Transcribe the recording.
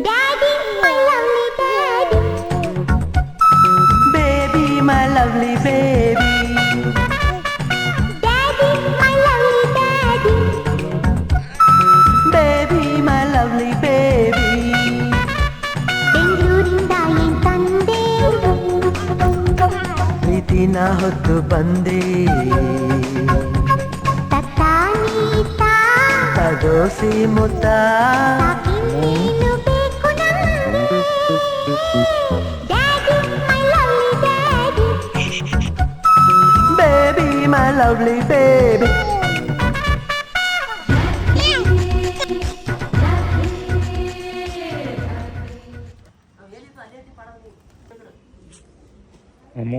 Daddy, my lovely daddy. Baby, my lovely baby. Daddy, my lovely daddy. Baby, my lovely baby. ಬೆಂಗಳೂರಿಂದ ಏನ್ ತಂದೆ ಪ್ರೀತಿನ ಹೊತ್ತು ಬಂದೆ ತತ್ತಾನೀತಾ ತದೋಸಿ ಮುತ್ತ ಇನ್ನೇನು ಬೇಕು ನಮ್ಗೆ Daddy, my lovely daddy. Baby, my lovely baby. ಅಮ್ಮ